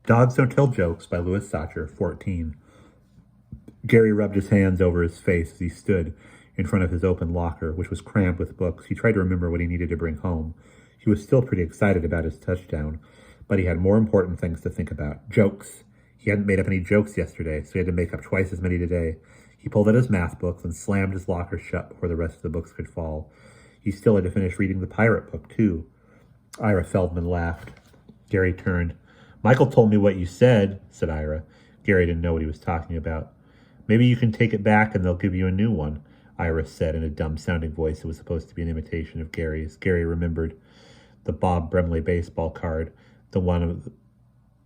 Dogs Don't Tell Jokes by Louis Sachar, 14. Gary rubbed his hands over his face as he stood in front of his open locker, which was crammed with books. He tried to remember what he needed to bring home. He was still pretty excited about his touchdown, but he had more important things to think about. Jokes. He hadn't made up any jokes yesterday, so he had to make up twice as many today. He pulled out his math books and slammed his locker shut before the rest of the books could fall. He still had to finish reading the pirate book, too. Ira Feldman laughed. Gary turned. Michael told me what you said, said Ira. Gary didn't know what he was talking about. Maybe you can take it back and they'll give you a new one, Ira said in a dumb-sounding voice that was supposed to be an imitation of Gary's. Gary remembered the Bob Bremley baseball card, that one of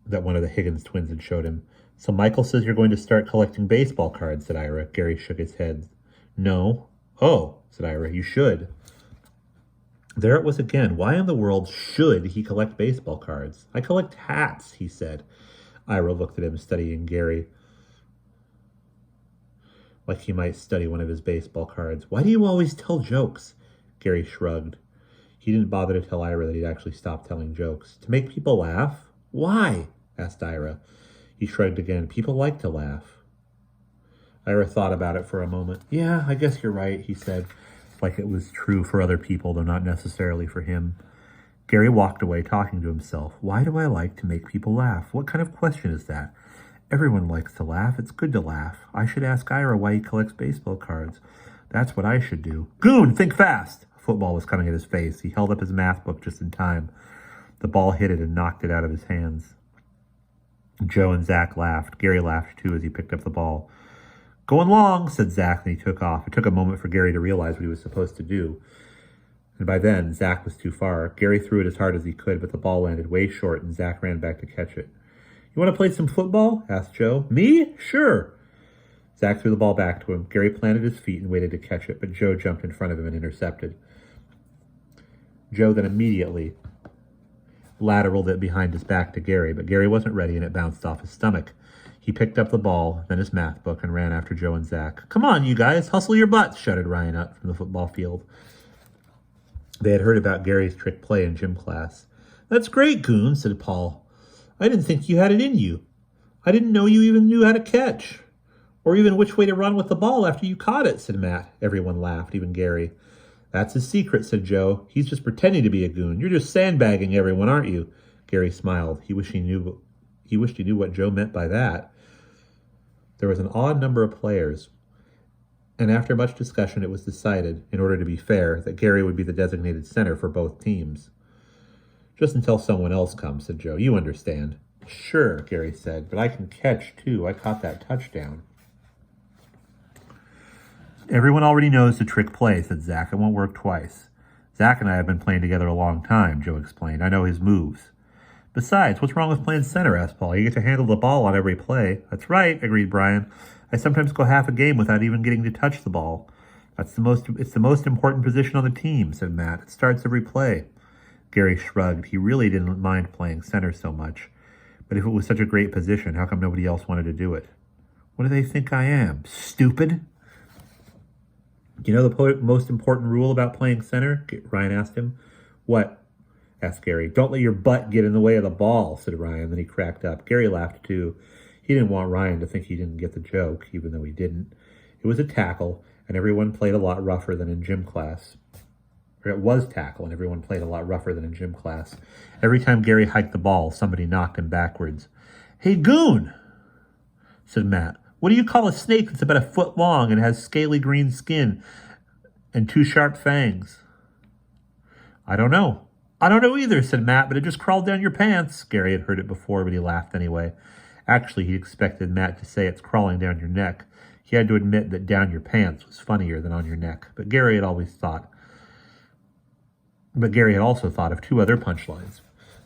the Higgins twins had showed him. So Michael says you're going to start collecting baseball cards, said Ira. Gary shook his head. No. Oh, said Ira, you should. There it was again. Why in the world should he collect baseball cards? I collect hats, he said. Ira looked at him, studying Gary like he might study one of his baseball cards. Why do you always tell jokes? Gary shrugged. He didn't bother to tell Ira that he'd actually stopped telling jokes. To make people laugh? Why? Asked Ira. He shrugged again. People like to laugh. Ira thought about it for a moment. Yeah, I guess you're right, he said, like it was true for other people, though not necessarily for him. Gary walked away talking to himself. Why do I like to make people laugh? What kind of question is that? Everyone likes to laugh. It's good to laugh. I should ask Ira why he collects baseball cards. That's what I should do. Goon, think fast! A football was coming at his face. He held up his math book just in time. The ball hit it and knocked it out of his hands. Joe and Zach laughed. Gary laughed too as he picked up the ball. Going long, said Zach, and he took off. It took a moment for Gary to realize what he was supposed to do. And by then, Zach was too far. Gary threw it as hard as he could, but the ball landed way short, and Zach ran back to catch it. You want to play some football? Asked Joe. Me? Sure. Zach threw the ball back to him. Gary planted his feet and waited to catch it, but Joe jumped in front of him and intercepted. Joe then immediately lateraled it behind his back to Gary, but Gary wasn't ready and it bounced off his stomach. He picked up the ball, then his math book, and ran after Joe and Zach. Come on, you guys, hustle your butts, shouted Ryan up from the football field. They had heard about Gary's trick play in gym class. That's great, Goon, said Paul. I didn't think you had it in you. I didn't know you even knew how to catch, or even which way to run with the ball after you caught it, said Matt. Everyone laughed, even Gary. That's his secret, said Joe. He's just pretending to be a goon. You're just sandbagging everyone, aren't you? Gary smiled. He wished he knew what Joe meant by that. There was an odd number of players, and after much discussion it was decided, in order to be fair, that Gary would be the designated center for both teams. Just until someone else comes, said Joe. You understand. Sure, Gary said, but I can catch, too. I caught that touchdown. Everyone already knows the trick play, said Zach. It won't work twice. Zach and I have been playing together a long time, Joe explained. I know his moves. Besides, what's wrong with playing center, asked Paul. You get to handle the ball on every play. That's right, agreed Brian. I sometimes go half a game without even getting to touch the ball. It's the most important position on the team, said Matt. It starts every play. Gary shrugged. He really didn't mind playing center so much. But if it was such a great position, how come nobody else wanted to do it? What do they think I am? Stupid? You know the most important rule about playing center? Ryan asked him. What? Asked Gary. Don't let your butt get in the way of the ball, said Ryan. Then he cracked up. Gary laughed too. He didn't want Ryan to think he didn't get the joke, even though he didn't. It was a tackle, and everyone played a lot rougher than in gym class. Or it was tackle, and everyone played a lot rougher than in gym class. Every time Gary hiked the ball, somebody knocked him backwards. Hey, Goon, said Matt. What do you call a snake that's about a foot long and has scaly green skin and two sharp fangs? I don't know. I don't know either, said Matt, but it just crawled down your pants. Gary had heard it before, but he laughed anyway. Actually, he expected Matt to say it's crawling down your neck. He had to admit that down your pants was funnier than on your neck. But Gary had also thought of two other punchlines.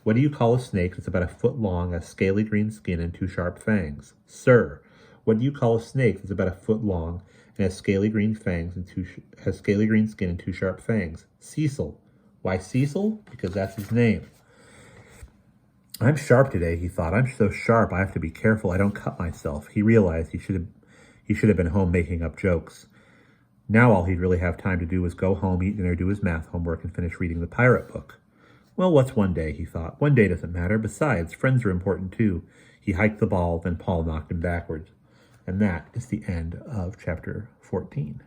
What do you call a snake that's about a foot long, has scaly green skin, and two sharp fangs? Sir, what do you call a snake that's about a foot long and has scaly green fangs and has scaly green skin and two sharp fangs? Cecil. Why Cecil? Because that's his name. I'm sharp today, he thought. I'm so sharp I have to be careful I don't cut myself. He realized he should have been home making up jokes. Now all he'd really have time to do was go home, eat dinner, do his math homework, and finish reading the pirate book. Well, what's one day, he thought. One day doesn't matter. Besides, friends are important too. He hiked the ball, then Paul knocked him backwards. And that is the end of chapter 14.